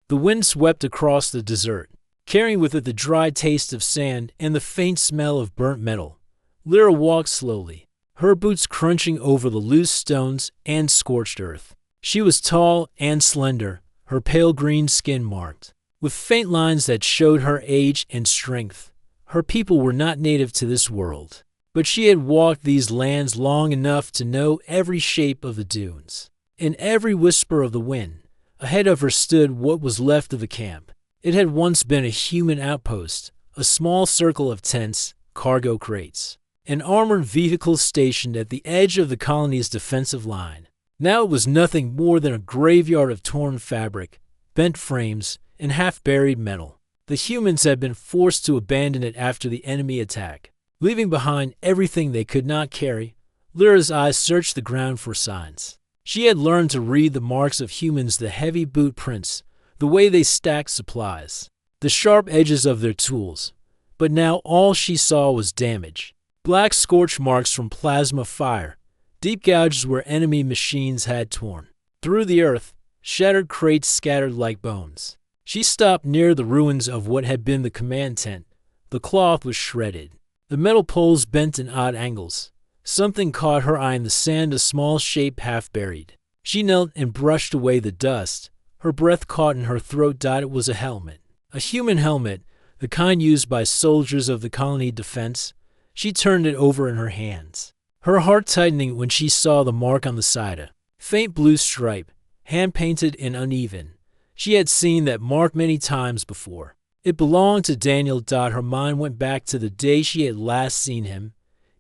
The wind swept across the desert, carrying with it the dry taste of sand and the faint smell of burnt metal. Lyra walked slowly, her boots crunching over the loose stones and scorched earth. She was tall and slender, her pale green skin marked with faint lines that showed her age and strength. Her people were not native to this world, but she had walked these lands long enough to know every shape of the dunes. In every whisper of the wind, ahead of her stood what was left of the camp. It had once been a human outpost, a small circle of tents, cargo crates, an armored vehicle stationed at the edge of the colony's defensive line. Now it was nothing more than a graveyard of torn fabric, bent frames, and half-buried metal. The humans had been forced to abandon it after the enemy attack, leaving behind everything they could not carry. Lyra's eyes searched the ground for signs. She had learned to read the marks of humans, the heavy boot prints, the way they stacked supplies, the sharp edges of their tools. But now all she saw was damage. Black scorch marks from plasma fire, deep gouges where enemy machines had torn through the earth, shattered crates scattered like bones. She stopped near the ruins of what had been the command tent. The cloth was shredded, the metal poles bent in odd angles. Something caught her eye in the sand, a small shape half buried. She knelt and brushed away the dust. Her breath caught in her throat. It was a helmet. A human helmet, the kind used by soldiers of the colony defense. She turned it over in her hands, her heart tightening when she saw the mark on the side, a faint blue stripe, hand-painted and uneven. She had seen that mark many times before. It belonged to Daniel. Her mind went back to the day she had last seen him.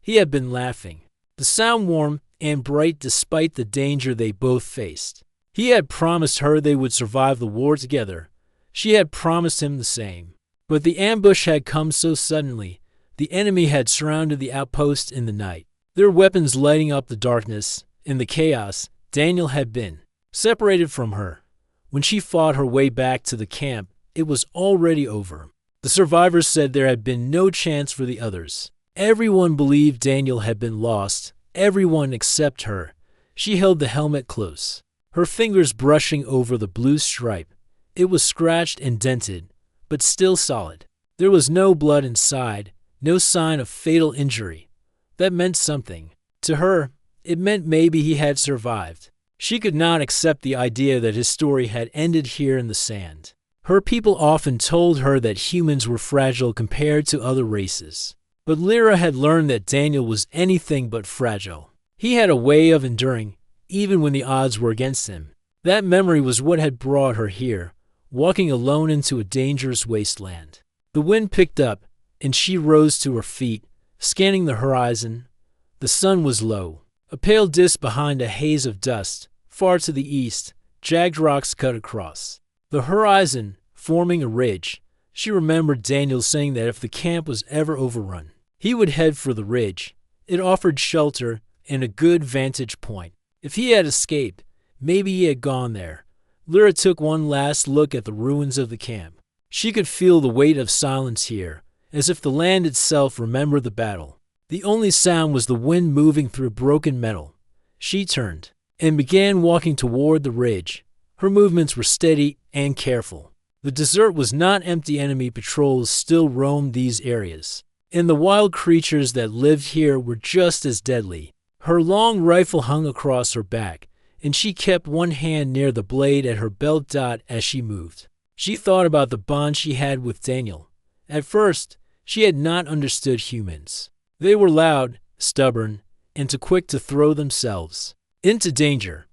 He had been laughing, the sound warm and bright despite the danger they both faced. He had promised her they would survive the war together. She had promised him the same. But the ambush had come so suddenly. The enemy had surrounded the outpost in the night, their weapons lighting up the darkness. In the chaos, Daniel had been separated from her. When she fought her way back to the camp, it was already over. The survivors said there had been no chance for the others. Everyone believed Daniel had been lost, everyone except her. She held the helmet close, her fingers brushing over the blue stripe. It was scratched and dented, but still solid. There was no blood inside, no sign of fatal injury. That meant something. To her, it meant maybe he had survived. She could not accept the idea that his story had ended here in the sand. Her people often told her that humans were fragile compared to other races. But Lyra had learned that Daniel was anything but fragile. He had a way of enduring, even when the odds were against him. That memory was what had brought her here, walking alone into a dangerous wasteland. The wind picked up, and she rose to her feet, scanning the horizon. The sun was low, a pale disk behind a haze of dust. Far to the east, jagged rocks cut across the horizon, forming a ridge. She remembered Daniel saying that if the camp was ever overrun, he would head for the ridge. It offered shelter and a good vantage point. If he had escaped, maybe he had gone there. Lyra took one last look at the ruins of the camp. She could feel the weight of silence here, as if the land itself remembered the battle. The only sound was the wind moving through broken metal. She turned and began walking toward the ridge. Her movements were steady and careful. The desert was not empty. Enemy patrols still roamed these areas, and the wild creatures that lived here were just as deadly. Her long rifle hung across her back, and she kept one hand near the blade at her belt. As she moved, she thought about the bond she had with Daniel. At first, she had not understood humans. They were loud, stubborn, and too quick to throw themselves into danger.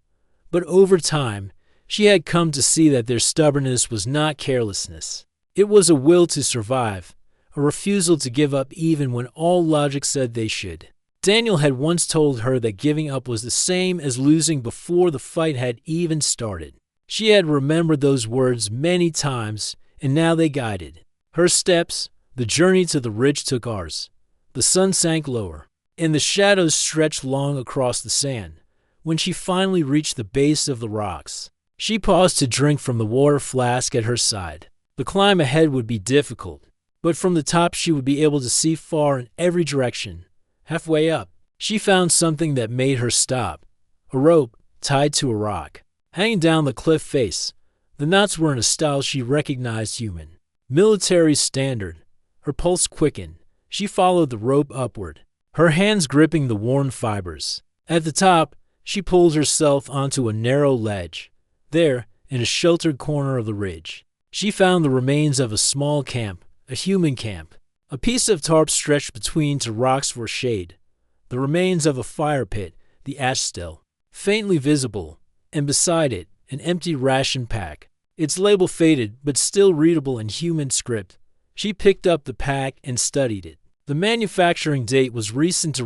But over time, she had come to see that their stubbornness was not carelessness. It was a will to survive, a refusal to give up even when all logic said they should. Daniel had once told her that giving up was the same as losing before the fight had even started. She had remembered those words many times, and now they guided her steps. The journey to the ridge took hours. The sun sank lower, and the shadows stretched long across the sand. When she finally reached the base of the rocks, she paused to drink from the water flask at her side. The climb ahead would be difficult, but from the top she would be able to see far in every direction. Halfway up, she found something that made her stop. A rope tied to a rock, hanging down the cliff face. The knots were in a style she recognized human. Military standard. Her pulse quickened. She followed the rope upward, her hands gripping the worn fibers. At the top, she pulled herself onto a narrow ledge. There, in a sheltered corner of the ridge, she found the remains of a small camp, a human camp. A piece of tarp stretched between two rocks for shade. The remains of a fire pit, the ash still faintly visible, and beside it, an empty ration pack. Its label faded, but still readable in human script. She picked up the pack and studied it. The manufacturing date was recent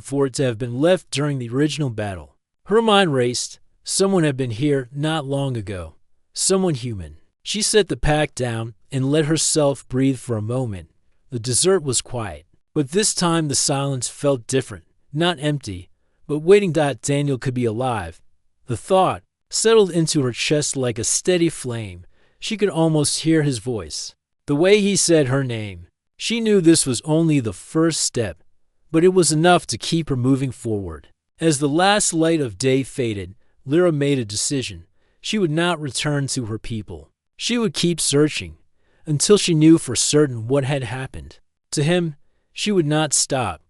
for it to have been left during the original battle. Her mind raced. Someone had been here not long ago. Someone human. She set the pack down and let herself breathe for a moment. The desert was quiet, but this time the silence felt different. Not empty, but waiting that Daniel could be alive. The thought settled into her chest like a steady flame. She could almost hear his voice. The way he said her name. She knew this was only the first step, but it was enough to keep her moving forward. As the last light of day faded, Lyra made a decision. She would not return to her people. She would keep searching until she knew for certain what had happened. To him, she would not stop.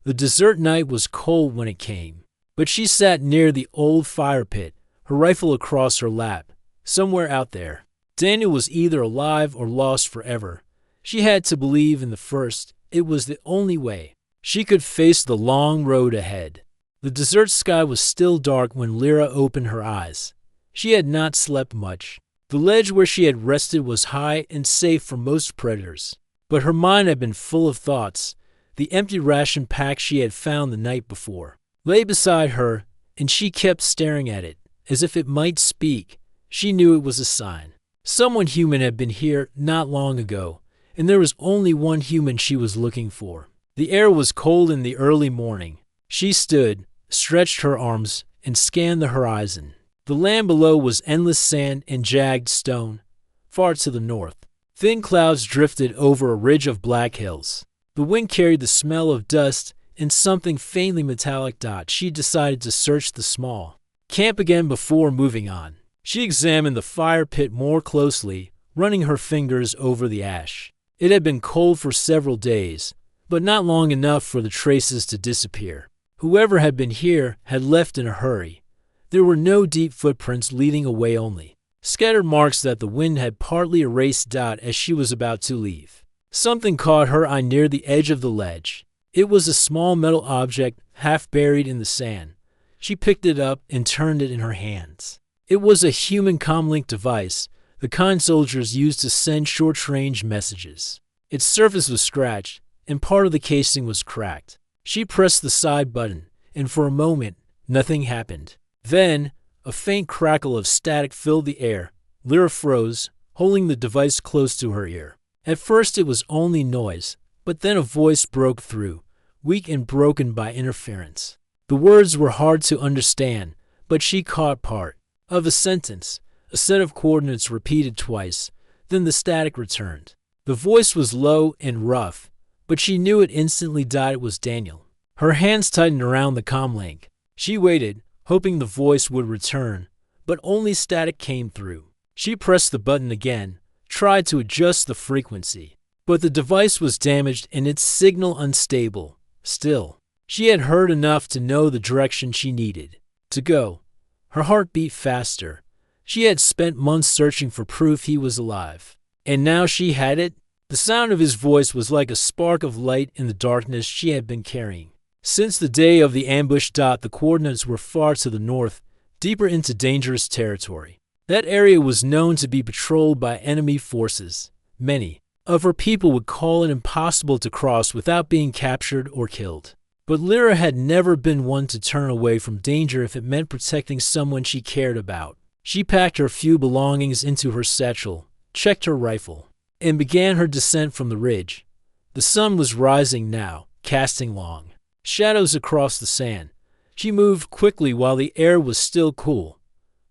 The desert night was cold when it came, but she sat near the old fire pit, her rifle across her lap. Somewhere out there, Daniel was either alive or lost forever. She had to believe in the first. It was the only way. She could face the long road ahead. The desert sky was still dark when Lyra opened her eyes. She had not slept much. The ledge where she had rested was high and safe from most predators, but her mind had been full of thoughts. The empty ration pack she had found the night before lay beside her, and she kept staring at it, as if it might speak. She knew it was a sign. Someone human had been here not long ago, and there was only one human she was looking for. The air was cold in the early morning. She stood, stretched her arms, and scanned the horizon. The land below was endless sand and jagged stone. Far to the north, thin clouds drifted over a ridge of black hills. The wind carried the smell of dust and something faintly metallic. She decided to search the small camp again before moving on. She examined the fire pit more closely, running her fingers over the ash. It had been cold for several days, but not long enough for the traces to disappear. Whoever had been here had left in a hurry. There were no deep footprints leading away, only scattered marks that the wind had partly erased. As she was about to leave, something caught her eye near the edge of the ledge. It was a small metal object half buried in the sand. She picked it up and turned it in her hands. It was a human comlink device, the kind soldiers used to send short-range messages. Its surface was scratched, and part of the casing was cracked. She pressed the side button, and for a moment, nothing happened. Then, a faint crackle of static filled the air. Lyra froze, holding the device close to her ear. At first it was only noise, but then a voice broke through, weak and broken by interference. The words were hard to understand, but she caught part of a sentence, a set of coordinates repeated twice. Then the static returned. The voice was low and rough, but she knew it instantly. It was Daniel. Her hands tightened around the comlink. She waited, hoping the voice would return, but only static came through. She pressed the button again, tried to adjust the frequency, but the device was damaged and its signal unstable. Still, she had heard enough to know the direction she needed to go. Her heart beat faster. She had spent months searching for proof he was alive, and now she had it. The sound of his voice was like a spark of light in the darkness she had been carrying. Since the day of the ambush. The coordinates were far to the north, deeper into dangerous territory. That area was known to be patrolled by enemy forces. Many of her people would call it impossible to cross without being captured or killed. But Lyra had never been one to turn away from danger if it meant protecting someone she cared about. She packed her few belongings into her satchel, checked her rifle, and began her descent from the ridge. The sun was rising now, casting long shadows across the sand. She moved quickly while the air was still cool.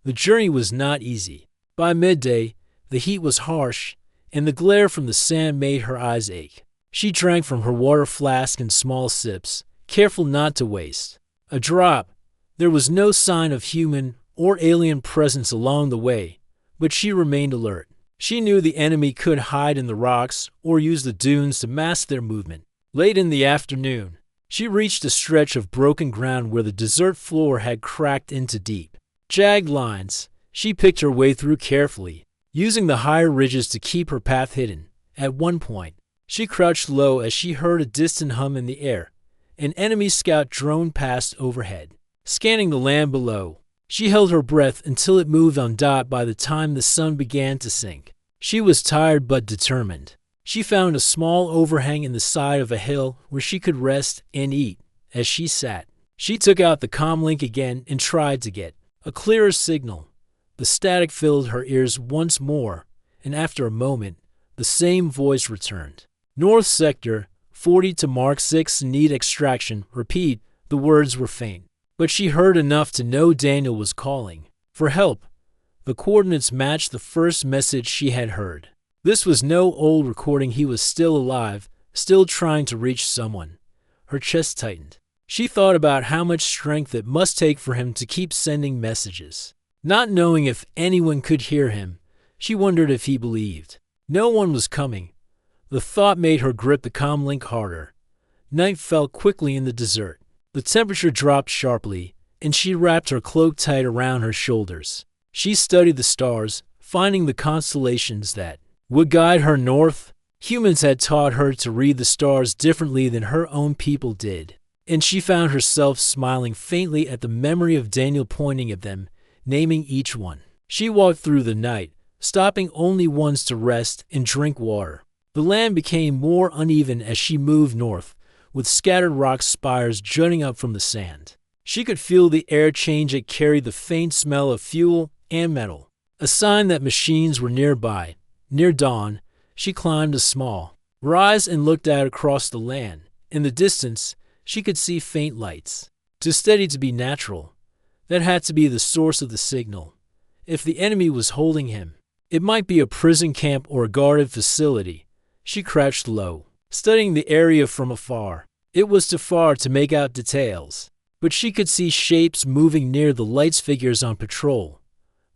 The journey was not easy. By midday, the heat was harsh, and the glare from the sand made her eyes ache. She drank from her water flask in small sips, careful not to waste a drop. There was no sign of human or alien presence along the way, but she remained alert. She knew the enemy could hide in the rocks or use the dunes to mask their movement. Late in the afternoon, she reached a stretch of broken ground where the desert floor had cracked into deep, jagged lines. She picked her way through carefully, using the higher ridges to keep her path hidden. At one point, she crouched low as she heard a distant hum in the air. An enemy scout droned past overhead, scanning the land below. She held her breath until it moved on. By the time the sun began to sink, she was tired but determined. She found a small overhang in the side of a hill where she could rest and eat. As she sat, she took out the comlink again and tried to get a clearer signal. The static filled her ears once more, and after a moment, the same voice returned. North Sector, 40 to Mark 6 need extraction. Repeat. The words were faint, but she heard enough to know Daniel was calling for help. The coordinates matched the first message she had heard. This was no old recording. He was still alive, still trying to reach someone. Her chest tightened. She thought about how much strength it must take for him to keep sending messages. Not knowing if anyone could hear him, she wondered if he believed. No one was coming. The thought made her grip the comlink harder. Night fell quickly in the desert. The temperature dropped sharply, and she wrapped her cloak tight around her shoulders. She studied the stars, finding the constellations that would guide her north. Humans had taught her to read the stars differently than her own people did, and she found herself smiling faintly at the memory of Daniel pointing at them, naming each one. She walked through the night, stopping only once to rest and drink water. The land became more uneven as she moved north, with scattered rock spires jutting up from the sand. She could feel the air change. It carried the faint smell of fuel and metal, a sign that machines were nearby. Near dawn, she climbed a small rise and looked out across the land. In the distance, she could see faint lights. Too steady to be natural. That had to be the source of the signal. If the enemy was holding him, it might be a prison camp or a guarded facility. She crouched low, studying the area from afar. It was too far to make out details, but she could see shapes moving near the lights. Figures on patrol.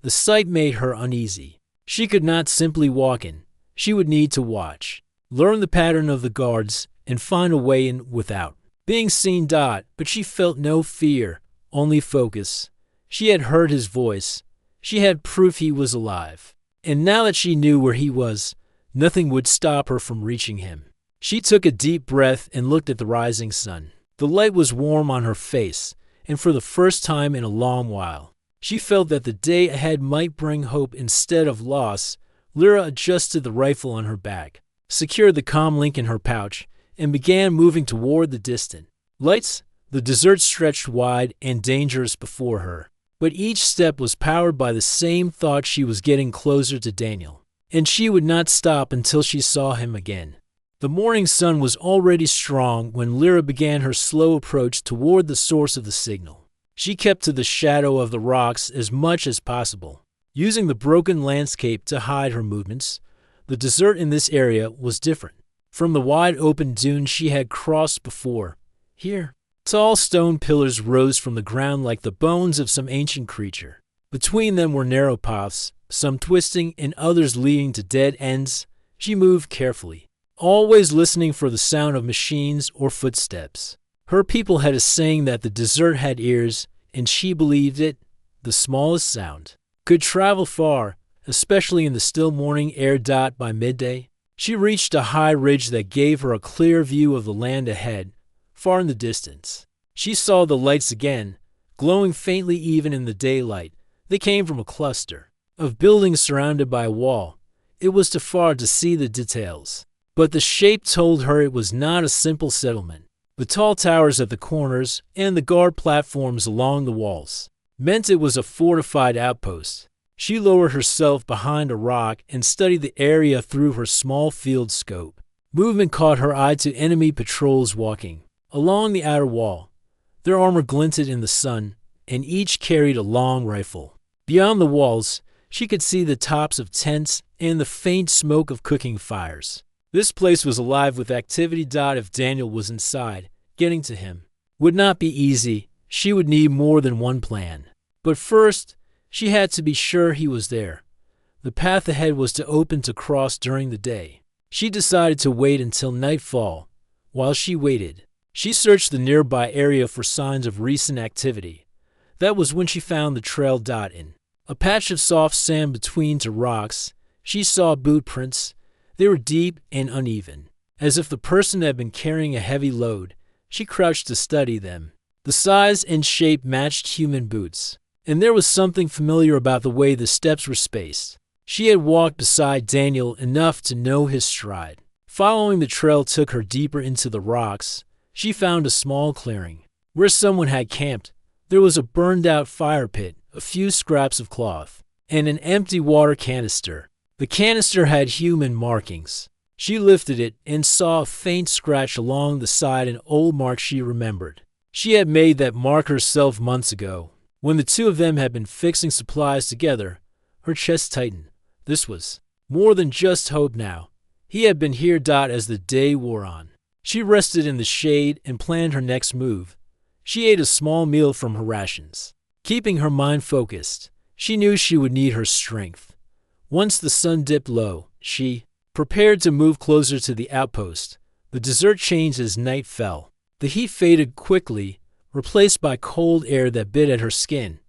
The sight made her uneasy. She could not simply walk in. She would need to watch, learn the pattern of the guards, and find a way in without being seen. But she felt no fear, only focus. She had heard his voice. She had proof he was alive. And now that she knew where he was, nothing would stop her from reaching him. She took a deep breath and looked at the rising sun. The light was warm on her face, and for the first time in a long while, she felt that the day ahead might bring hope instead of loss. Lyra adjusted the rifle on her back, secured the comlink in her pouch, and began moving toward the distant lights. The desert stretched wide and dangerous before her, but each step was powered by the same thought: she was getting closer to Daniel, and she would not stop until she saw him again. The morning sun was already strong when Lyra began her slow approach toward the source of the signal. She kept to the shadow of the rocks as much as possible, using the broken landscape to hide her movements. The desert in this area was different from the wide open dunes she had crossed before. Here, tall stone pillars rose from the ground like the bones of some ancient creature. Between them were narrow paths, some twisting and others leading to dead ends. She moved carefully, always listening for the sound of machines or footsteps. Her people had a saying that the desert had ears, and she believed it. The smallest sound could travel far, especially in the still morning air. By midday, she reached a high ridge that gave her a clear view of the land ahead. Far in the distance, she saw the lights again, glowing faintly even in the daylight. They came from a cluster of buildings surrounded by a wall. It was too far to see the details, but the shape told her it was not a simple settlement. The tall towers at the corners and the guard platforms along the walls meant it was a fortified outpost. She lowered herself behind a rock and studied the area through her small field scope. Movement caught her eye to enemy patrols walking along the outer wall. Their armor glinted in the sun, and each carried a long rifle. Beyond the walls, she could see the tops of tents and the faint smoke of cooking fires. This place was alive with activity. If Daniel was inside, getting to him would not be easy. She would need more than one plan. But first, she had to be sure he was there. The path ahead was to open to cross during the day. She decided to wait until nightfall. While she waited, she searched the nearby area for signs of recent activity. That was when she found the trail in a patch of soft sand between two rocks. She saw boot prints. They were deep and uneven, as if the person had been carrying a heavy load. She crouched to study them. The size and shape matched human boots, and there was something familiar about the way the steps were spaced. She had walked beside Daniel enough to know his stride. Following the trail took her deeper into the rocks. She found a small clearing where someone had camped. There was a burned-out fire pit, a few scraps of cloth, and an empty water canister. The canister had human markings. She lifted it and saw a faint scratch along the side, an old mark she remembered. She had made that mark herself months ago. When the two of them had been fixing supplies together, her chest tightened. This was more than just hope now. He had been here. As the day wore on, she rested in the shade and planned her next move. She ate a small meal from her rations, keeping her mind focused. She knew she would need her strength. Once the sun dipped low, she prepared to move closer to the outpost. The desert changed as night fell. The heat faded quickly, replaced by cold air that bit at her skin.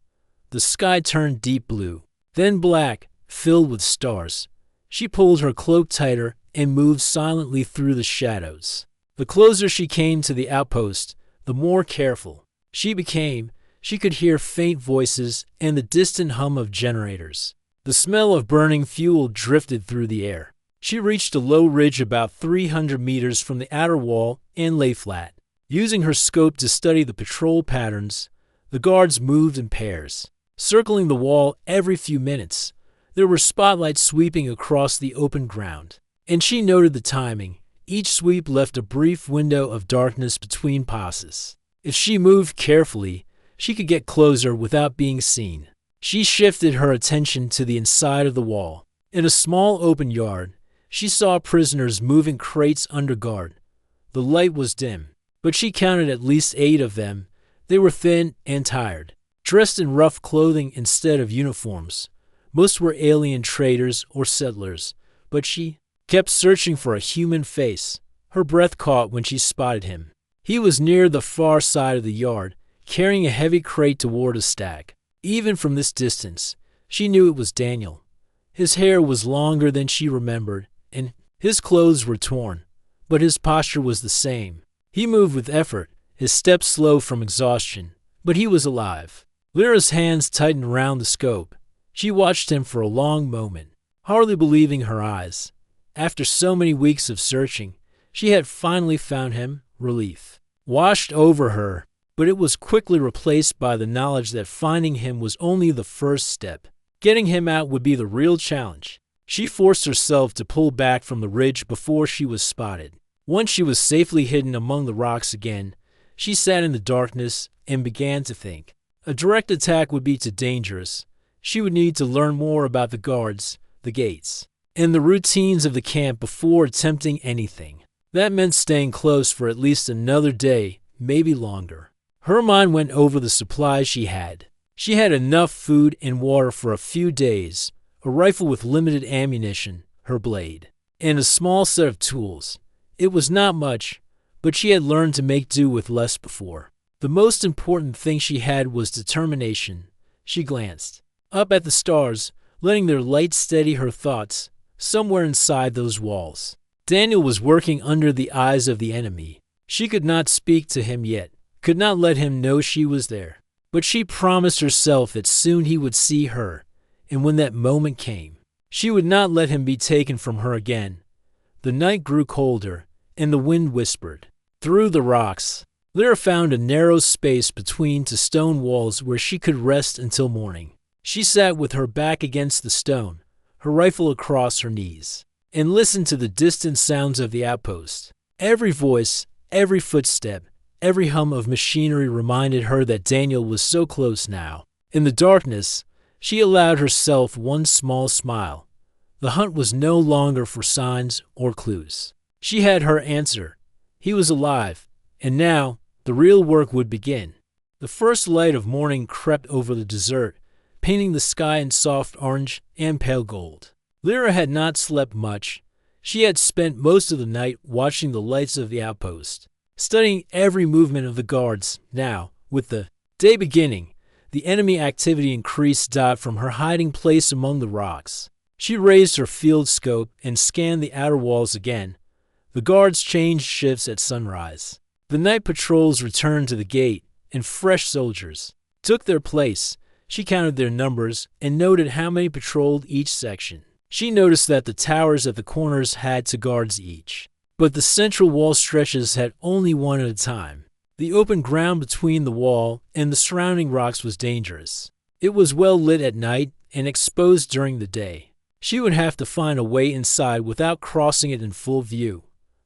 The sky turned deep blue, then black, filled with stars. She pulled her cloak tighter and moved silently through the shadows. The closer she came to the outpost, the more careful she became. She could hear faint voices and the distant hum of generators. The smell of burning fuel drifted through the air. She reached a low ridge about 300 meters from the outer wall and lay flat. Using her scope to study the patrol patterns, the guards moved in pairs, circling the wall every few minutes. There were spotlights sweeping across the open ground, and she noted the timing. Each sweep left a brief window of darkness between passes. If she moved carefully, she could get closer without being seen. She shifted her attention to the inside of the wall. In a small open yard, she saw prisoners moving crates under guard. The light was dim, but she counted at least 8 of them. They were thin and tired, dressed in rough clothing instead of uniforms. Most were alien traders or settlers, but she kept searching for a human face. Her breath caught when she spotted him. He was near the far side of the yard, carrying a heavy crate toward a stack. Even from this distance, she knew it was Daniel. His hair was longer than she remembered, and his clothes were torn, but his posture was the same. He moved with effort, his steps slow from exhaustion, but he was alive. Lyra's hands tightened around the scope. She watched him for a long moment, hardly believing her eyes. After so many weeks of searching, she had finally found him. Relief washed over her, but it was quickly replaced by the knowledge that finding him was only the first step. Getting him out would be the real challenge. She forced herself to pull back from the ridge before she was spotted. Once she was safely hidden among the rocks again, she sat in the darkness and began to think. A direct attack would be too dangerous. She would need to learn more about the guards, the gates, and the routines of the camp before attempting anything. That meant staying close for at least another day, maybe longer. Her mind went over the supplies she had. She had enough food and water for a few days, a rifle with limited ammunition, her blade, and a small set of tools. It was not much, but she had learned to make do with less before. The most important thing she had was determination. She glanced up at the stars, letting their light steady her thoughts. Somewhere inside those walls, Daniel was working under the eyes of the enemy. She could not speak to him yet, could not let him know she was there. But she promised herself that soon he would see her, and when that moment came, she would not let him be taken from her again. The night grew colder, and the wind whispered through the rocks. Lyra found a narrow space between two stone walls where she could rest until morning. She sat with her back against the stone, her rifle across her knees, and listened to the distant sounds of the outpost. Every voice, every footstep, every hum of machinery reminded her that Daniel was so close now. In the darkness, she allowed herself one small smile. The hunt was no longer for signs or clues. She had her answer. He was alive, and now the real work would begin. The first light of morning crept over the desert. painting the sky in soft orange and pale gold. Lyra had not slept much. She had spent most of the night watching the lights of the outpost, studying every movement of the guards. Now, with the day beginning, the enemy activity increased from her hiding place among the rocks. She raised her field scope and scanned the outer walls again. The guards changed shifts at sunrise. The night patrols returned to the gate, and fresh soldiers took their place. She counted their numbers and noted how many patrolled each section. She noticed that the towers at the corners had 2 guards each, but the central wall stretches had only 1 at a time. The open ground between the wall and the surrounding rocks was dangerous. It was well lit at night and exposed during the day. She would have to find a way inside without crossing it in full view.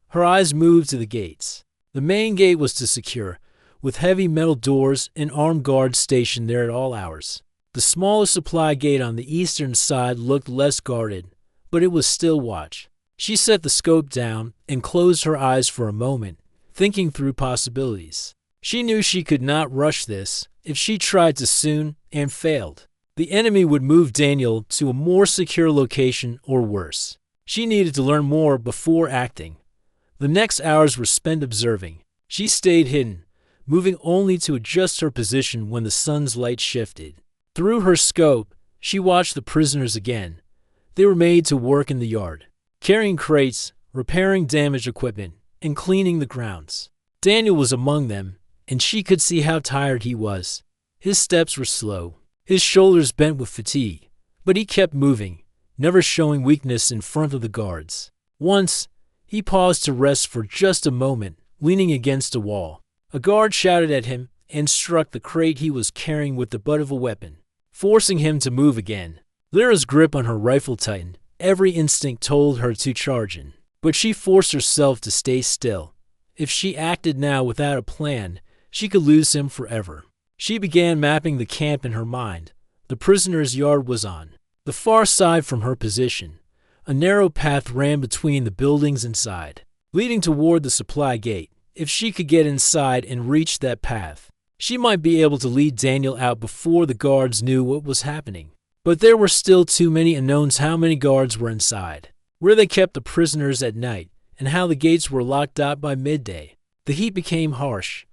Her eyes moved to the gates. The main gate was to secure, with heavy metal doors and armed guards stationed there at all hours. The smaller supply gate on the eastern side looked less guarded, but it was still watched. She set the scope down and closed her eyes for a moment, thinking through possibilities. She knew she could not rush this. If she tried too soon and failed, the enemy would move Daniel to a more secure location or worse. She needed to learn more before acting. The next hours were spent observing. She stayed hidden, moving only to adjust her position when the sun's light shifted. Through her scope, she watched the prisoners again. They were made to work in the yard, carrying crates, repairing damaged equipment, and cleaning the grounds. Daniel was among them, and she could see how tired he was. His steps were slow, his shoulders bent with fatigue, but he kept moving, never showing weakness in front of the guards. Once, he paused to rest for just a moment, leaning against a wall. A guard shouted at him and struck the crate he was carrying with the butt of a weapon, forcing him to move again. Lyra's grip on her rifle tightened. Every instinct told her to charge in, but she forced herself to stay still. If she acted now without a plan, she could lose him forever. She began mapping the camp in her mind. The prisoner's yard was on the far side from her position. A narrow path ran between the buildings inside, leading toward the supply gate. If she could get inside and reach that path, she might be able to lead Daniel out before the guards knew what was happening. But there were still too many unknowns. How many guards were inside, where they kept the prisoners at night, and how the gates were locked out by midday. The heat became harsh.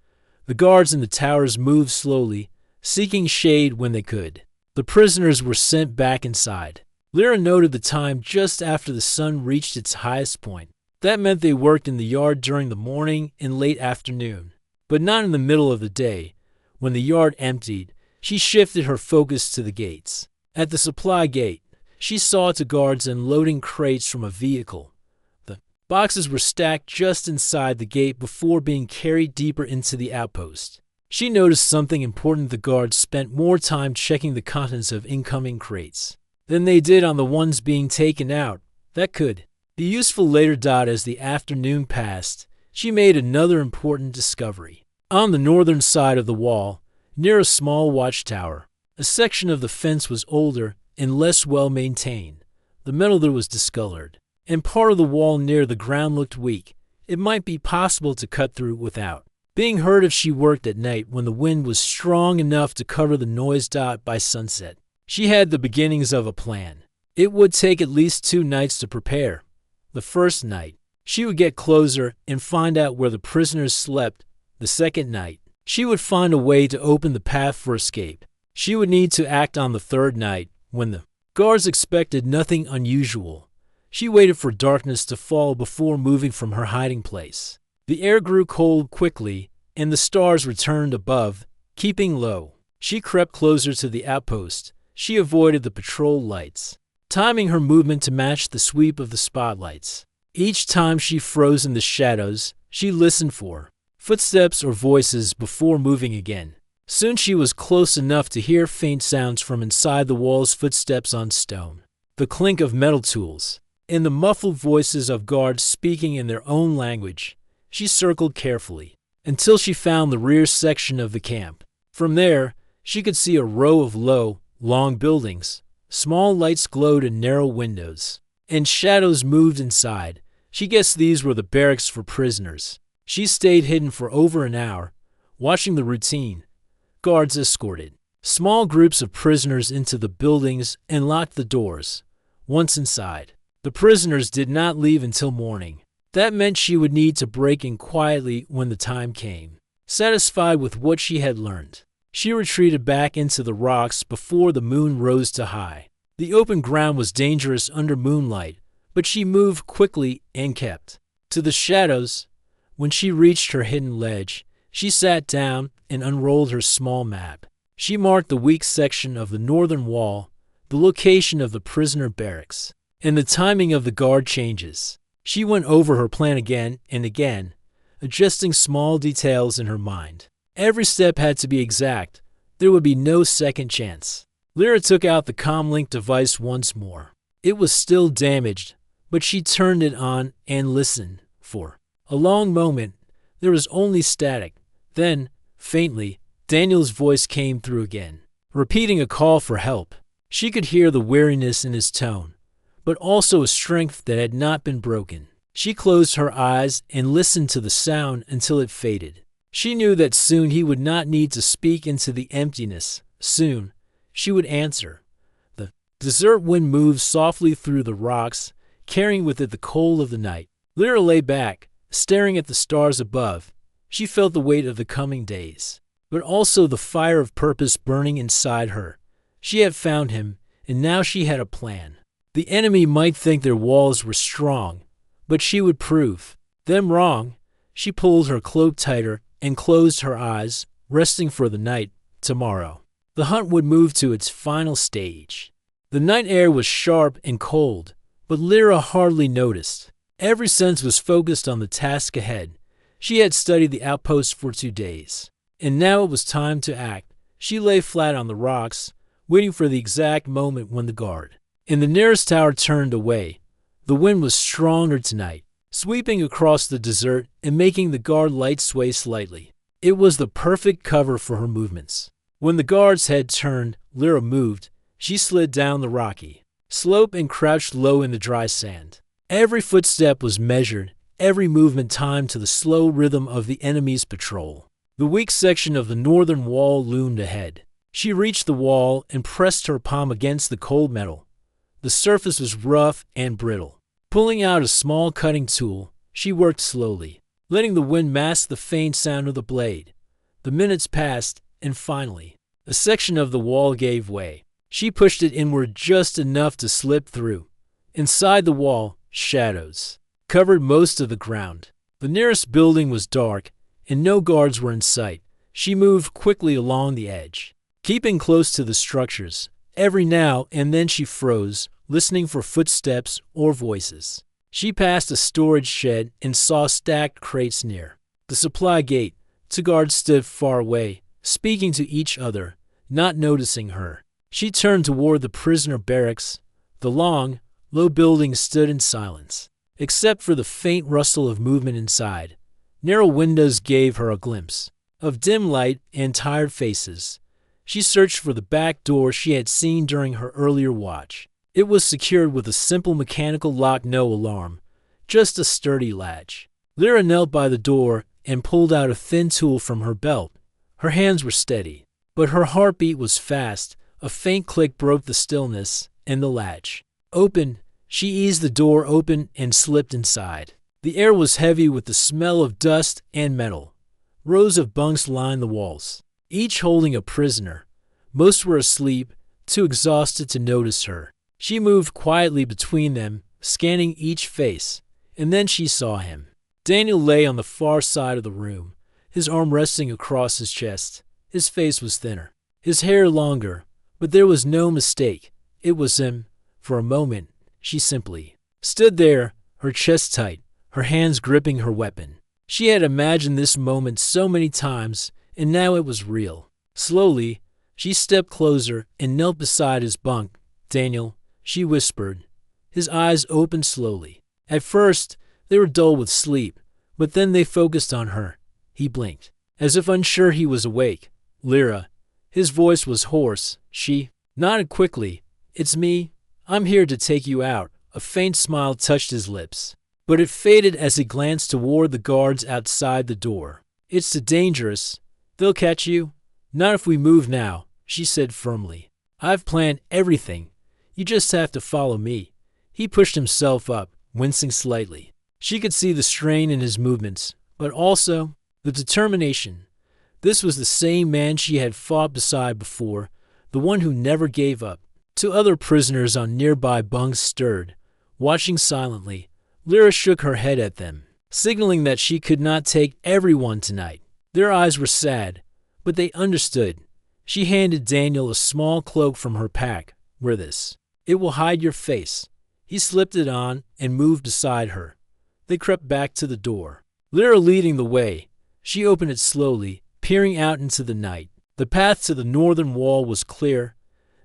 The guards in the towers moved slowly, seeking shade when they could. The prisoners were sent back inside. Lyra noted the time just after the sun reached its highest point. That meant they worked in the yard during the morning and late afternoon, but not in the middle of the day. When the yard emptied, she shifted her focus to the gates. At the supply gate, she saw 2 guards unloading crates from a vehicle. The boxes were stacked just inside the gate before being carried deeper into the outpost. She noticed something important. The guards spent more time checking the contents of incoming crates than they did on the ones being taken out. That could be useful later. As the afternoon passed, she made another important discovery. On the northern side of the wall, near a small watchtower, a section of the fence was older and less well maintained. The metal there was discolored, and part of the wall near the ground looked weak. It might be possible to cut through without being heard if she worked at night when the wind was strong enough to cover the noise. By sunset, she had the beginnings of a plan. It would take at least 2 nights to prepare. The first night, she would get closer and find out where the prisoners slept. The second night, she would find a way to open the path for escape. She would need to act on the third night, when the guards expected nothing unusual. She waited for darkness to fall before moving from her hiding place. The air grew cold quickly, and the stars returned above, keeping low. She crept closer to the outpost. She avoided the patrol lights, timing her movement to match the sweep of the spotlights. Each time she froze in the shadows, she listened for footsteps or voices before moving again. Soon she was close enough to hear faint sounds from inside the walls, footsteps on stone, the clink of metal tools, and the muffled voices of guards speaking in their own language. She circled carefully until she found the rear section of the camp. From there, she could see a row of low, long buildings. Small lights glowed in narrow windows, and shadows moved inside. She guessed these were the barracks for prisoners. She stayed hidden for over an hour, watching the routine. Guards escorted small groups of prisoners into the buildings and locked the doors. Once inside, the prisoners did not leave until morning. That meant she would need to break in quietly when the time came. Satisfied with what she had learned, she retreated back into the rocks before the moon rose too high. The open ground was dangerous under moonlight, but she moved quickly and kept to the shadows. When she reached her hidden ledge, she sat down and unrolled her small map. She marked the weak section of the northern wall, the location of the prisoner barracks, and the timing of the guard changes. She went over her plan again and again, adjusting small details in her mind. Every step had to be exact. There would be no second chance. Lyra took out the comlink device once more. It was still damaged, but she turned it on and listened. For a long moment, there was only static. Then, faintly, Daniel's voice came through again, repeating a call for help. She could hear the weariness in his tone, but also a strength that had not been broken. She closed her eyes and listened to the sound until it faded. She knew that soon he would not need to speak into the emptiness. Soon, she would answer. The desert wind moved softly through the rocks, carrying with it the cold of the night. Lyra lay back, staring at the stars above. She felt the weight of the coming days, but also the fire of purpose burning inside her. She had found him, and now she had a plan. The enemy might think their walls were strong, but she would prove them wrong. She pulled her cloak tighter and closed her eyes, resting for the night. Tomorrow, the hunt would move to its final stage. The night air was sharp and cold, but Lyra hardly noticed. Every sense was focused on the task ahead. She had studied the outpost for 2 days, and now it was time to act. She lay flat on the rocks, waiting for the exact moment when the guard in the nearest tower turned away. The wind was stronger tonight, sweeping across the desert and making the guard light sway slightly. It was the perfect cover for her movements. When the guard's head turned, Lyra moved. She slid down the rocky slope and crouched low in the dry sand. Every footstep was measured, every movement timed to the slow rhythm of the enemy's patrol. The weak section of the northern wall loomed ahead. She reached the wall and pressed her palm against the cold metal. The surface was rough and brittle. Pulling out a small cutting tool, she worked slowly, letting the wind mask the faint sound of the blade. The minutes passed, and finally, a section of the wall gave way. She pushed it inward just enough to slip through. Inside the wall, shadows covered most of the ground. The nearest building was dark, and no guards were in sight. She moved quickly along the edge, keeping close to the structures. Every now and then she froze, listening for footsteps or voices. She passed a storage shed and saw stacked crates near the supply gate. 2 guards stood far away, speaking to each other, not noticing her. She turned toward the prisoner barracks. The long, low building stood in silence, except for the faint rustle of movement inside. Narrow windows gave her a glimpse of dim light and tired faces. She searched for the back door she had seen during her earlier watch. It was secured with a simple mechanical lock, no alarm, just a sturdy latch. Lyra knelt by the door and pulled out a thin tool from her belt. Her hands were steady, but her heartbeat was fast. A faint click broke the stillness, and the latch opened. She eased the door open and slipped inside. The air was heavy with the smell of dust and metal. Rows of bunks lined the walls, each holding a prisoner. Most were asleep, too exhausted to notice her. She moved quietly between them, scanning each face, and then she saw him. Daniel lay on the far side of the room, his arm resting across his chest. His face was thinner, his hair longer, but there was no mistake. It was him. For a moment, she simply stood there, her chest tight, her hands gripping her weapon. She had imagined this moment so many times, and now it was real. Slowly, she stepped closer and knelt beside his bunk. "Daniel," she whispered. His eyes opened slowly. At first, they were dull with sleep, but then they focused on her. He blinked, as if unsure he was awake. "Lyra." His voice was hoarse. She nodded quickly. "It's me. I'm here to take you out." A faint smile touched his lips, but it faded as he glanced toward the guards outside the door. "It's too dangerous. They'll catch you." "Not if we move now," she said firmly. I've planned everything. You just have to follow me. He pushed himself up, wincing slightly. She could see the strain in his movements, but also the determination. This was the same man she had fought beside before, the one who never gave up. Two other prisoners on nearby bunks stirred. Watching silently, Lyra shook her head at them, signaling that she could not take everyone tonight. Their eyes were sad, but they understood. She handed Daniel a small cloak from her pack. Wear this. It will hide your face. He slipped it on and moved beside her. They crept back to the door, Lyra leading the way. She opened it slowly, peering out into the night. The path to the northern wall was clear.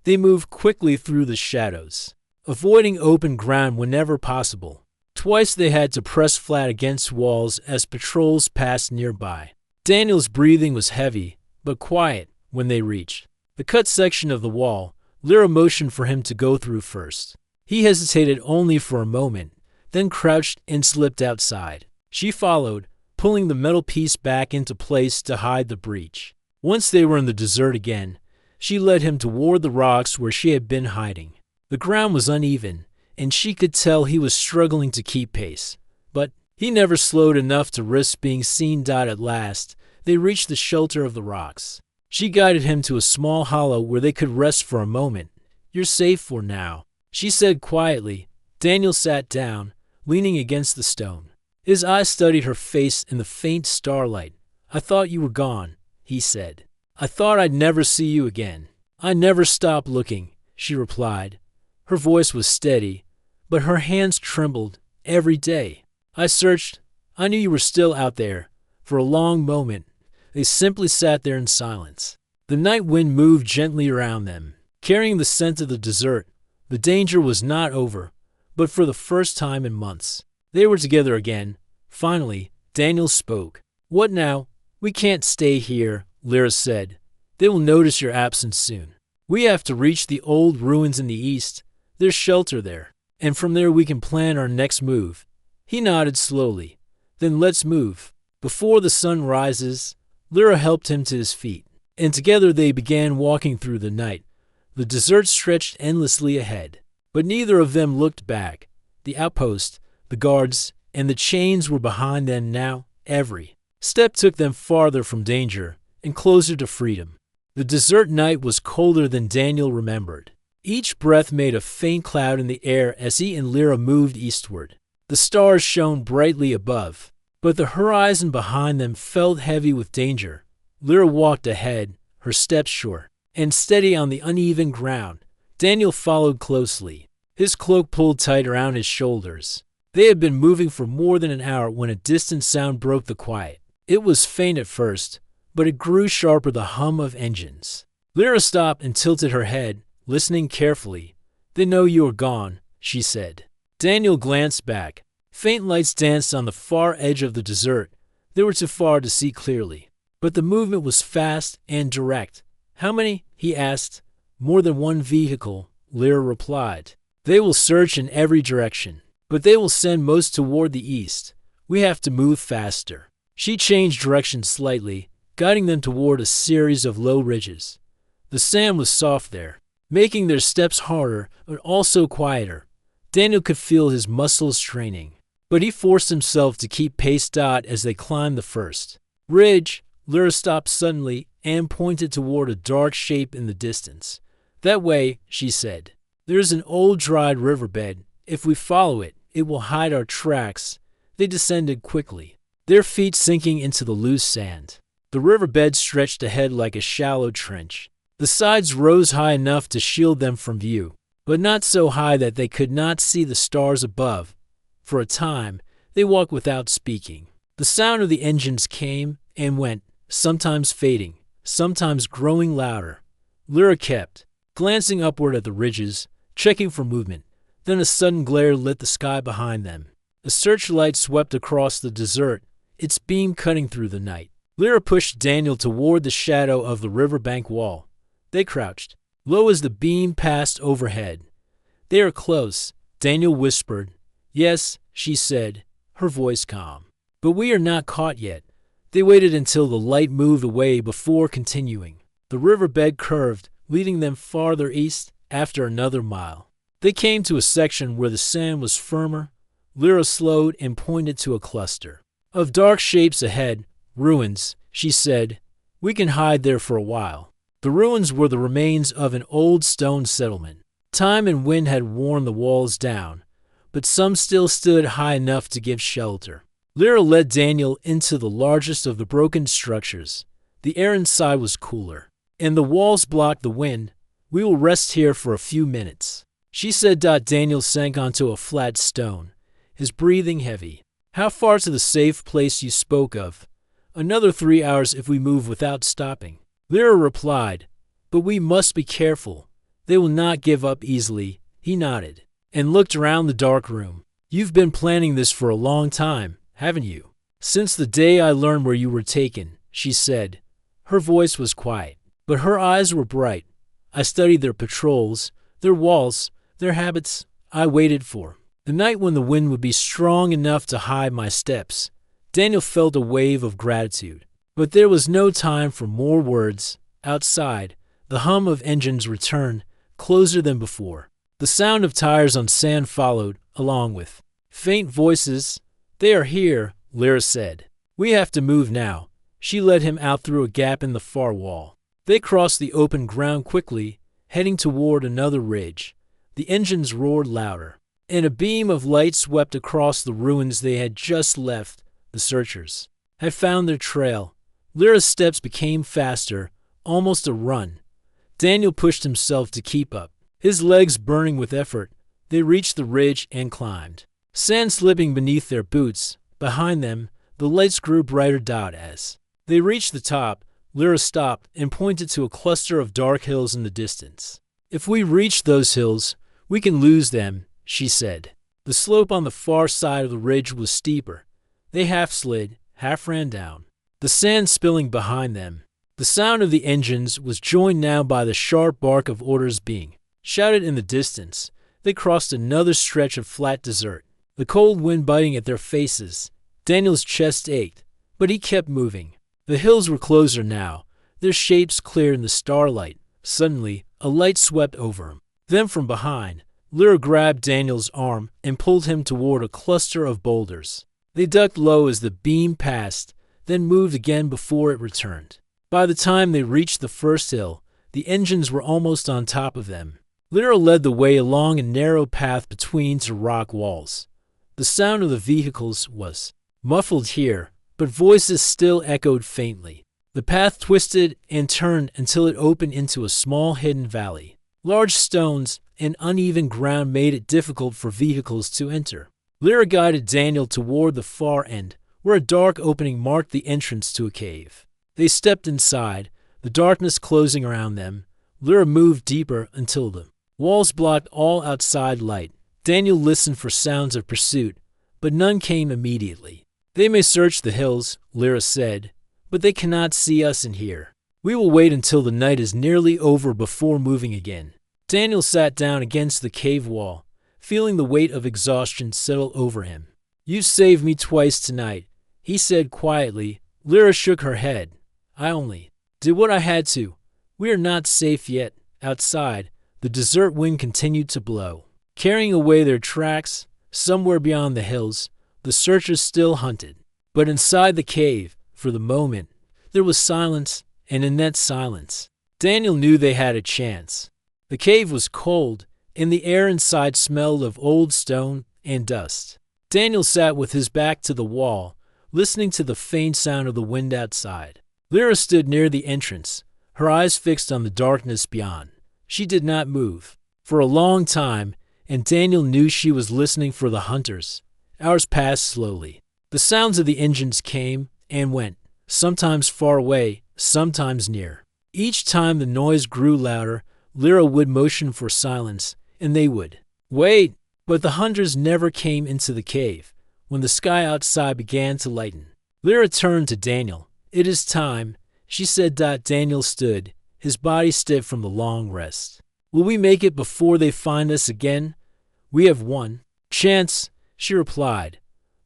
They moved quickly through the shadows, avoiding open ground whenever possible. Twice they had to press flat against walls as patrols passed nearby. Daniel's breathing was heavy, but quiet when they reached the cut section of the wall. Lyra motioned for him to go through first. He hesitated only for a moment, then crouched and slipped outside. She followed, pulling the metal piece back into place to hide the breach. Once they were in the desert again, she led him toward the rocks where she had been hiding. The ground was uneven, and she could tell he was struggling to keep pace. But he never slowed enough to risk being seen. At last, they reached the shelter of the rocks. She guided him to a small hollow where they could rest for a moment. You're safe for now, she said quietly. Daniel sat down, leaning against the stone. His eyes studied her face in the faint starlight. I thought you were gone, he said. I thought I'd never see you again. I never stopped looking, she replied. Her voice was steady, but her hands trembled. Every day I searched. I knew you were still out there. For a long moment, they simply sat there in silence. The night wind moved gently around them, carrying the scent of the desert. The danger was not over, but for the first time in months, they were together again. Finally, Daniel spoke. What now? We can't stay here, Lyra said. They will notice your absence soon. We have to reach the old ruins in the east. There's shelter there, and from there we can plan our next move. He nodded slowly. Then let's move. Before the sun rises. Lyra helped him to his feet, and together they began walking through the night. The desert stretched endlessly ahead, but neither of them looked back. The outpost, the guards, and the chains were behind them now. Every step took them farther from danger and closer to freedom. The desert night was colder than Daniel remembered. Each breath made a faint cloud in the air as he and Lyra moved eastward. The stars shone brightly above, but the horizon behind them felt heavy with danger. Lyra walked ahead, her steps short and steady on the uneven ground. Daniel followed closely, his cloak pulled tight around his shoulders. They had been moving for more than an hour when a distant sound broke the quiet. It was faint at first, but it grew sharper, the hum of engines. Lyra stopped and tilted her head, listening carefully. They know you are gone, she said. Daniel glanced back. Faint lights danced on the far edge of the desert. They were too far to see clearly, but the movement was fast and direct. How many? He asked. More than one vehicle, Lyra replied. They will search in every direction, but they will send most toward the east. We have to move faster. She changed direction slightly, guiding them toward a series of low ridges. The sand was soft there, making their steps harder but also quieter. Daniel could feel his muscles straining, but he forced himself to keep pace. As they climbed the first ridge, Lyra stopped suddenly and pointed toward a dark shape in the distance. That way, she said. There's an old dried riverbed. If we follow it, it will hide our tracks. They descended quickly, their feet sinking into the loose sand. The riverbed stretched ahead like a shallow trench. The sides rose high enough to shield them from view, but not so high that they could not see the stars above. For a time, they walked without speaking. The sound of the engines came and went, sometimes fading, sometimes growing louder. Lyra kept glancing upward at the ridges, checking for movement. Then a sudden glare lit the sky behind them. A searchlight swept across the desert, its beam cutting through the night. Lyra pushed Daniel toward the shadow of the riverbank wall. They crouched, low as the beam passed overhead. They are close, Daniel whispered. Yes, she said, her voice calm. But we are not caught yet. They waited until the light moved away before continuing. The riverbed curved, leading them farther east. After another mile, they came to a section where the sand was firmer. Lyra slowed and pointed to a cluster of dark shapes ahead. Ruins, she said. We can hide there for a while. The ruins were the remains of an old stone settlement. Time and wind had worn the walls down, but some still stood high enough to give shelter. Lyra led Daniel into the largest of the broken structures. The air inside was cooler, and the walls blocked the wind. We will rest here for a few minutes, she said. Daniel sank onto a flat stone, his breathing heavy. How far to the safe place you spoke of? Another 3 hours if we move without stopping, Lyra replied. But we must be careful. They will not give up easily. He nodded and looked around the dark room. You've been planning this for a long time, haven't you? Since the day I learned where you were taken, she said. Her voice was quiet, but her eyes were bright. I studied their patrols, their walls, their habits. I waited for the night when the wind would be strong enough to hide my steps. Daniel felt a wave of gratitude, but there was no time for more words. Outside, the hum of engines returned, closer than before. The sound of tires on sand followed, along with faint voices. They are here, Lyra said. We have to move now. She led him out through a gap in the far wall. They crossed the open ground quickly, heading toward another ridge. The engines roared louder, and a beam of light swept across the ruins they had just left. The searchers had found their trail. Lyra's steps became faster, almost a run. Daniel pushed himself to keep up, his legs burning with effort. They reached the ridge and climbed, sand slipping beneath their boots. Behind them, the lights grew brighter. As they reached the top, Lyra stopped and pointed to a cluster of dark hills in the distance. If we reach those hills, we can lose them, she said. The slope on the far side of the ridge was steeper. They half slid, half ran down, the sand spilling behind them. The sound of the engines was joined now by the sharp bark of orders being shouted in the distance. They crossed another stretch of flat desert, the cold wind biting at their faces. Daniel's chest ached, but he kept moving. The hills were closer now, their shapes clear in the starlight. Suddenly, a light swept over him. Then from behind, Lyra grabbed Daniel's arm and pulled him toward a cluster of boulders. They ducked low as the beam passed, then moved again before it returned. By the time they reached the first hill, the engines were almost on top of them. Lyra led the way along a narrow path between two rock walls. The sound of the vehicles was muffled here, but voices still echoed faintly. The path twisted and turned until it opened into a small hidden valley. Large stones and uneven ground made it difficult for vehicles to enter. Lyra guided Daniel toward the far end, where a dark opening marked the entrance to a cave. They stepped inside, the darkness closing around them. Lyra moved deeper until the walls blocked all outside light. Daniel listened for sounds of pursuit, but none came immediately. They may search the hills, Lyra said, but they cannot see us in here. We will wait until the night is nearly over before moving again. Daniel sat down against the cave wall, feeling the weight of exhaustion settle over him. You saved me twice tonight, he said quietly. Lyra shook her head. I only did what I had to. We are not safe yet. Outside, the desert wind continued to blow, carrying away their tracks. Somewhere beyond the hills, the searchers still hunted. But inside the cave, for the moment, there was silence, and in that silence, Daniel knew they had a chance. The cave was cold, and the air inside smelled of old stone and dust. Daniel sat with his back to the wall, listening to the faint sound of the wind outside. Lyra stood near the entrance, her eyes fixed on the darkness beyond. She did not move for a long time, and Daniel knew she was listening for the hunters. Hours passed slowly. The sounds of the engines came and went, sometimes far away, sometimes near. Each time the noise grew louder, Lyra would motion for silence, and they would wait. But the hunters never came into the cave. When the sky outside began to lighten, Lyra turned to Daniel. It is time, she said. Daniel stood, his body stiff from the long rest. Will we make it before they find us again? We have one chance, she replied.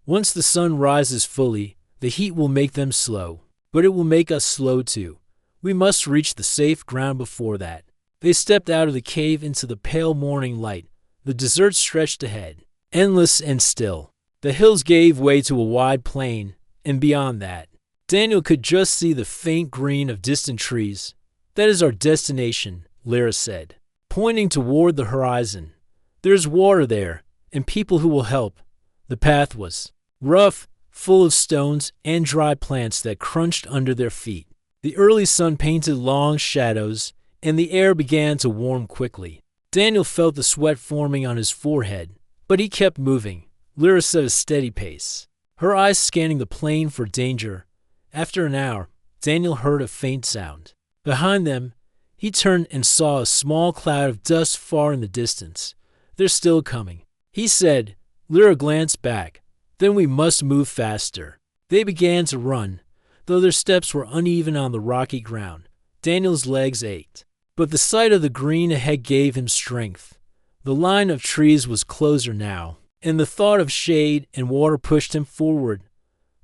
Once the sun rises fully, the heat will make them slow, but it will make us slow too. We must reach the safe ground before that. They stepped out of the cave into the pale morning light. The desert stretched ahead, endless and still. The hills gave way to a wide plain, and beyond that, Daniel could just see the faint green of distant trees. "That is our destination," Lyra said, pointing toward the horizon. "There's water there, and people who will help." The path was rough, full of stones and dry plants that crunched under their feet. The early sun painted long shadows, and the air began to warm quickly. Daniel felt the sweat forming on his forehead, but he kept moving. Lyra set a steady pace, her eyes scanning the plain for danger. After an hour, Daniel heard a faint sound. Behind them, he turned and saw a small cloud of dust far in the distance. "They're still coming," he said. Lyra glanced back. "Then we must move faster." They began to run, though their steps were uneven on the rocky ground. Daniel's legs ached, but the sight of the green ahead gave him strength. The line of trees was closer now, and the thought of shade and water pushed him forward.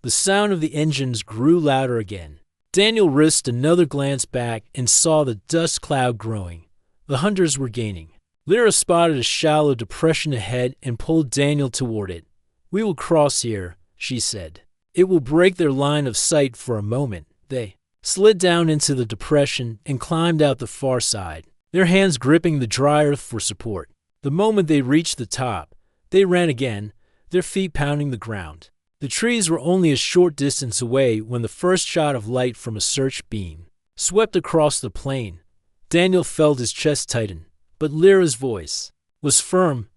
The sound of the engines grew louder again. Daniel risked another glance back and saw the dust cloud growing. The hunters were gaining. Lyra spotted a shallow depression ahead and pulled Daniel toward it. "We will cross here," she said. "It will break their line of sight for a moment." They slid down into the depression and climbed out the far side, their hands gripping the dry earth for support. The moment they reached the top, they ran again, their feet pounding the ground. The trees were only a short distance away when the first shot of light from a search beam swept across the plain. Daniel felt his chest tighten, but Lyra's voice was firm.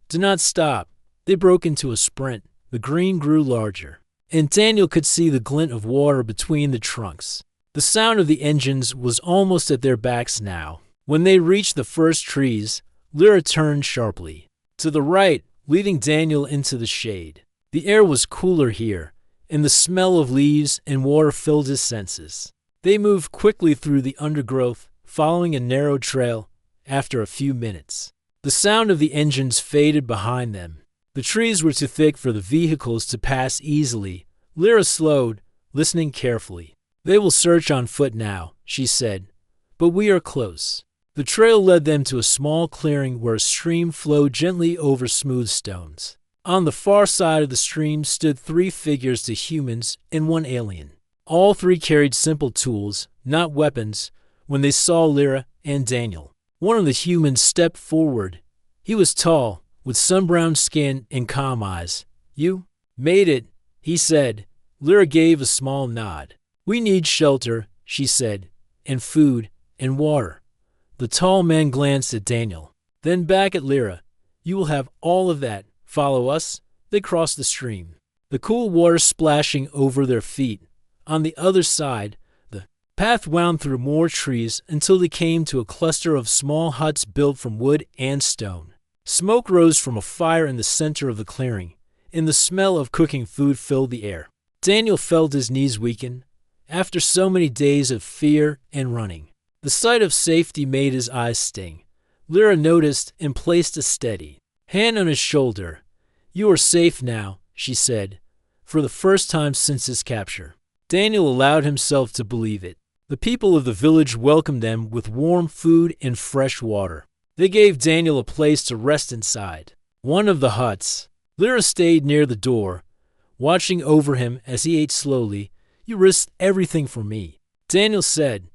"Do not stop." They broke into a sprint. The green grew larger, and Daniel could see the glint of water between the trunks. The sound of the engines was almost at their backs now. When they reached the first trees, Lyra turned sharply to the right, leading Daniel into the shade. The air was cooler here, and the smell of leaves and water filled his senses. They moved quickly through the undergrowth, following a narrow trail. After a few minutes, the sound of the engines faded behind them. The trees were too thick for the vehicles to pass easily. Lyra slowed, listening carefully. "They will search on foot now," she said, "but we are close." The trail led them to a small clearing where a stream flowed gently over smooth stones. On the far side of the stream stood 3 figures, 2 humans and 1 alien. All 3 carried simple tools, not weapons, when they saw Lyra and Daniel. One of the humans stepped forward. He was tall, with sun-browned skin and calm eyes. "You made it," he said. Lyra gave a small nod. "We need shelter," she said, "and food and water." The tall man glanced at Daniel, then back at Lyra. "You will have all of that. Follow us." They crossed the stream, the cool water splashing over their feet. On the other side, the path wound through more trees until they came to a cluster of small huts built from wood and stone. Smoke rose from a fire in the center of the clearing, and the smell of cooking food filled the air. Daniel felt his knees weaken. After so many days of fear and running, the sight of safety made his eyes sting. Lyra noticed and placed a steady hand on his shoulder. "You are safe now," she said, for the first time since his capture. Daniel allowed himself to believe it. The people of the village welcomed them with warm food and fresh water. They gave Daniel a place to rest inside one of the huts. Lyra stayed near the door, watching over him as he ate slowly. "You risked everything for me," Daniel said.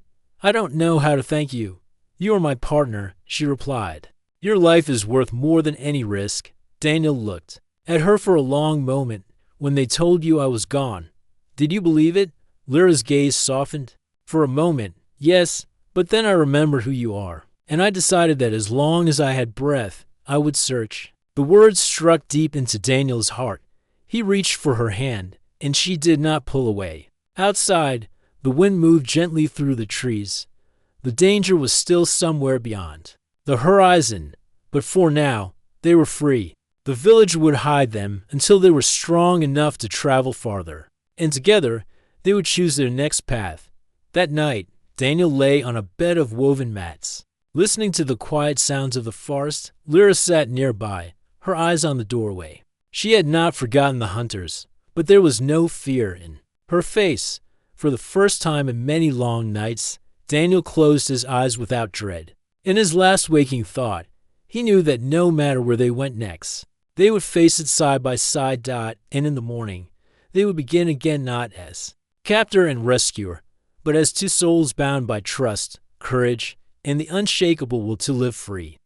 "I don't know how to thank you." "You are my partner," she replied. "Your life is worth more than any risk." Daniel looked at her for a long moment. "When they told you I was gone, did you believe it?" Lyra's gaze softened. "For a moment, yes, but then I remembered who you are, and I decided that as long as I had breath, I would search." The words struck deep into Daniel's heart. He reached for her hand, and she did not pull away. Outside, the wind moved gently through the trees. The danger was still somewhere beyond the horizon, but for now, they were free. The village would hide them until they were strong enough to travel farther, and together, they would choose their next path. That night, Daniel lay on a bed of woven mats. Listening to the quiet sounds of the forest, Lyra sat nearby, her eyes on the doorway. She had not forgotten the hunters, but there was no fear in her face. For the first time in many long nights, Daniel closed his eyes without dread. In his last waking thought, he knew that no matter where they went next, they would face it side by side. And in the morning, they would begin again not as captor and rescuer, but as two souls bound by trust, courage, and the unshakable will to live free.